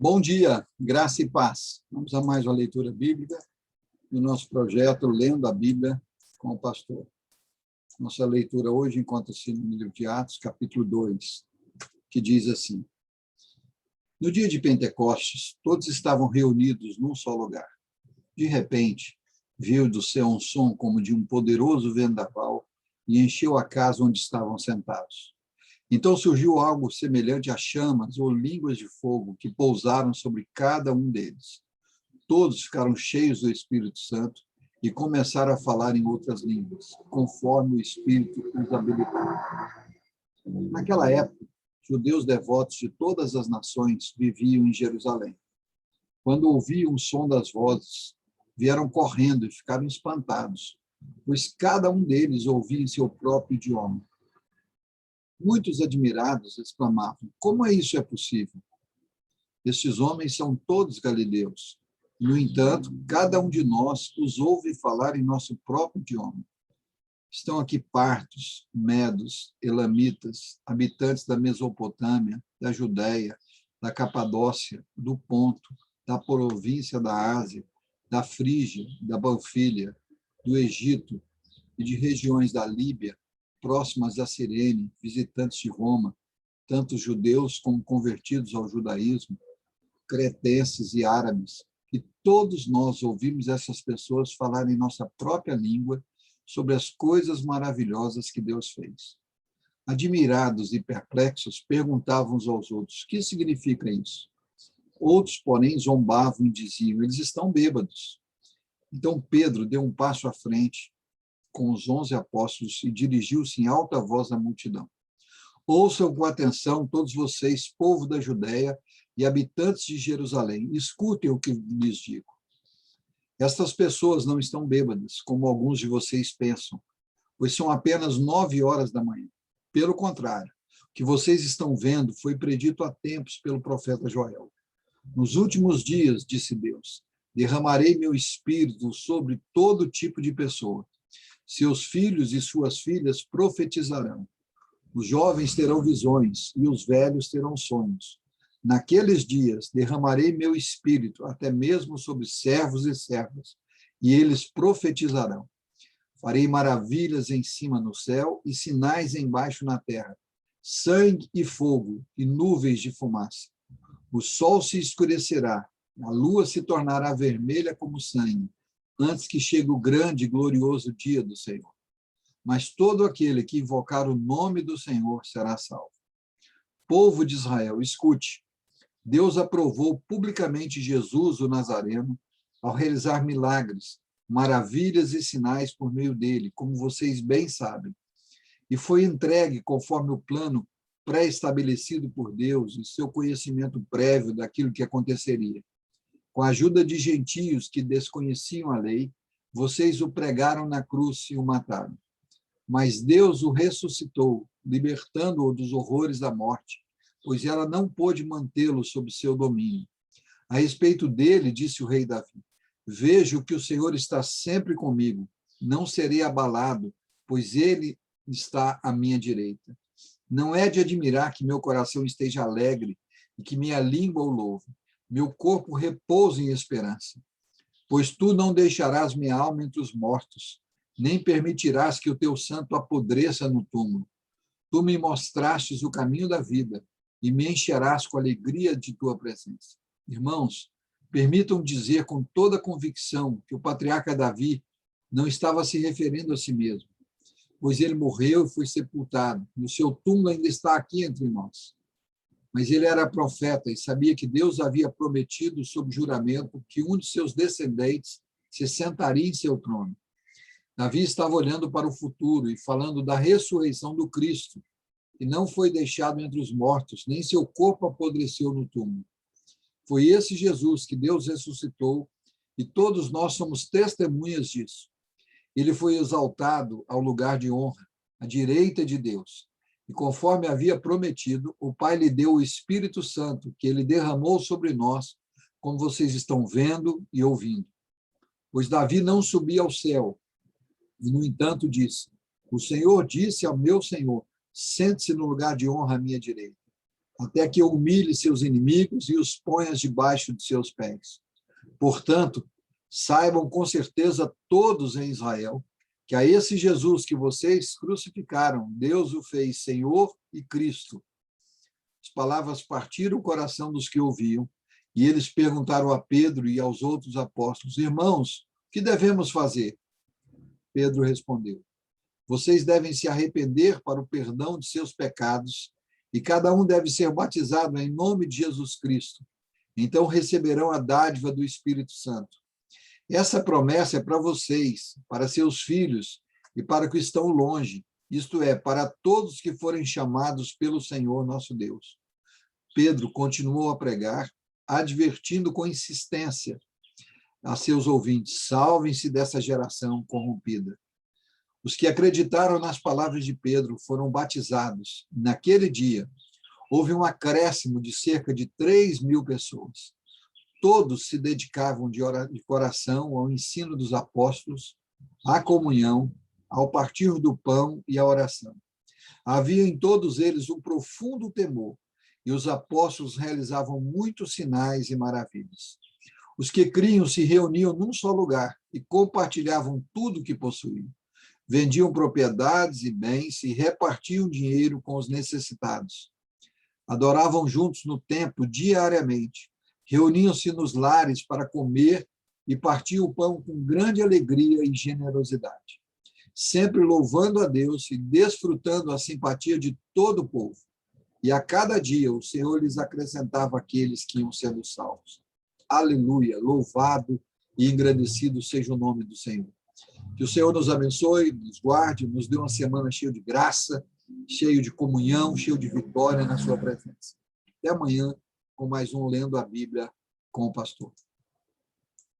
Bom dia, graça e paz. Vamos a mais uma leitura bíblica do nosso projeto Lendo a Bíblia com o Pastor. Nossa leitura hoje encontra-se no livro de Atos, capítulo 2, que diz assim: No dia de Pentecostes, todos estavam reunidos num só lugar. De repente, veio do céu um som como de um poderoso vendaval e encheu a casa onde estavam sentados. Então surgiu algo semelhante a chamas ou línguas de fogo que pousaram sobre cada um deles. Todos ficaram cheios do Espírito Santo e começaram a falar em outras línguas, conforme o Espírito os habilitava. Naquela época, judeus devotos de todas as nações viviam em Jerusalém. Quando ouviam o som das vozes, vieram correndo e ficaram espantados, pois cada um deles ouvia em seu próprio idioma. Muitos admirados exclamavam: como isso é possível? Estes homens são todos galileus. No entanto, cada um de nós os ouve falar em nosso próprio idioma. Estão aqui partos, medos, elamitas, habitantes da Mesopotâmia, da Judéia, da Capadócia, do Ponto, da província da Ásia, da Frígia, da Panfilha, do Egito e de regiões da Líbia, próximas a Cirene, visitantes de Roma, tanto judeus como convertidos ao judaísmo, cretenses e árabes, e todos nós ouvimos essas pessoas falarem em nossa própria língua sobre as coisas maravilhosas que Deus fez. Admirados e perplexos, perguntavam uns aos outros: o que significa isso? Outros, porém, zombavam e diziam: eles estão bêbados. Então Pedro deu um passo à frente com os 11 apóstolos e dirigiu-se em alta voz à multidão. Ouçam com atenção, todos vocês, povo da Judéia e habitantes de Jerusalém, escutem o que lhes digo. Estas pessoas não estão bêbadas, como alguns de vocês pensam, pois são apenas 9 horas da manhã. Pelo contrário, o que vocês estão vendo foi predito há tempos pelo profeta Joel. Nos últimos dias, disse Deus, derramarei meu espírito sobre todo tipo de pessoa. Seus filhos e suas filhas profetizarão. Os jovens terão visões e os velhos terão sonhos. Naqueles dias derramarei meu espírito até mesmo sobre servos e servas, e eles profetizarão. Farei maravilhas em cima no céu e sinais embaixo na terra, sangue e fogo e nuvens de fumaça. O sol se escurecerá, a lua se tornará vermelha como sangue, antes que chegue o grande e glorioso dia do Senhor. Mas todo aquele que invocar o nome do Senhor será salvo. Povo de Israel, escute. Deus aprovou publicamente Jesus, o Nazareno, ao realizar milagres, maravilhas e sinais por meio dele, como vocês bem sabem. E foi entregue conforme o plano pré-estabelecido por Deus e seu conhecimento prévio daquilo que aconteceria. Com a ajuda de gentios que desconheciam a lei, vocês o pregaram na cruz e o mataram. Mas Deus o ressuscitou, libertando-o dos horrores da morte, pois ela não pôde mantê-lo sob seu domínio. A respeito dele, disse o rei Davi: vejo que o Senhor está sempre comigo, não serei abalado, pois ele está à minha direita. Não é de admirar que meu coração esteja alegre e que minha língua o louve. Meu corpo repousa em esperança, pois tu não deixarás minha alma entre os mortos, nem permitirás que o teu santo apodreça no túmulo. Tu me mostrastes o caminho da vida e me encherás com a alegria de tua presença. Irmãos, permitam dizer com toda convicção que o patriarca Davi não estava se referindo a si mesmo, pois ele morreu e foi sepultado, e o seu túmulo ainda está aqui entre nós. Mas ele era profeta e sabia que Deus havia prometido, sob juramento, que um de seus descendentes se sentaria em seu trono. Davi estava olhando para o futuro e falando da ressurreição do Cristo, e não foi deixado entre os mortos, nem seu corpo apodreceu no túmulo. Foi esse Jesus que Deus ressuscitou, e todos nós somos testemunhas disso. Ele foi exaltado ao lugar de honra, à direita de Deus. E conforme havia prometido, o Pai lhe deu o Espírito Santo, que ele derramou sobre nós, como vocês estão vendo e ouvindo. Pois Davi não subia ao céu, e, no entanto, disse: o Senhor disse ao meu Senhor: sente-se no lugar de honra à minha direita, até que humilhe seus inimigos e os ponha debaixo de seus pés. Portanto, saibam com certeza todos em Israel que a esse Jesus que vocês crucificaram, Deus o fez Senhor e Cristo. As palavras partiram o coração dos que ouviam, e eles perguntaram a Pedro e aos outros apóstolos: irmãos, o que devemos fazer? Pedro respondeu: vocês devem se arrepender para o perdão de seus pecados, e cada um deve ser batizado em nome de Jesus Cristo. Então receberão a dádiva do Espírito Santo. Essa promessa é para vocês, para seus filhos e para os que estão longe, isto é, para todos que forem chamados pelo Senhor nosso Deus. Pedro continuou a pregar, advertindo com insistência a seus ouvintes: salvem-se dessa geração corrompida. Os que acreditaram nas palavras de Pedro foram batizados. Naquele dia, houve um acréscimo de cerca de 3.000 pessoas. Todos se dedicavam de coração ao ensino dos apóstolos, à comunhão, ao partir do pão e à oração. Havia em todos eles um profundo temor, e os apóstolos realizavam muitos sinais e maravilhas. Os que criam se reuniam num só lugar e compartilhavam tudo o que possuíam. Vendiam propriedades e bens e repartiam dinheiro com os necessitados. Adoravam juntos no templo diariamente. Reuniam-se nos lares para comer e partiam o pão com grande alegria e generosidade, sempre louvando a Deus e desfrutando a simpatia de todo o povo. E a cada dia o Senhor lhes acrescentava aqueles que iam sendo salvos. Aleluia! Louvado e engrandecido seja o nome do Senhor. Que o Senhor nos abençoe, nos guarde, nos dê uma semana cheia de graça, cheio de comunhão, cheio de vitória na sua presença. Até amanhã, com mais um Lendo a Bíblia com o Pastor.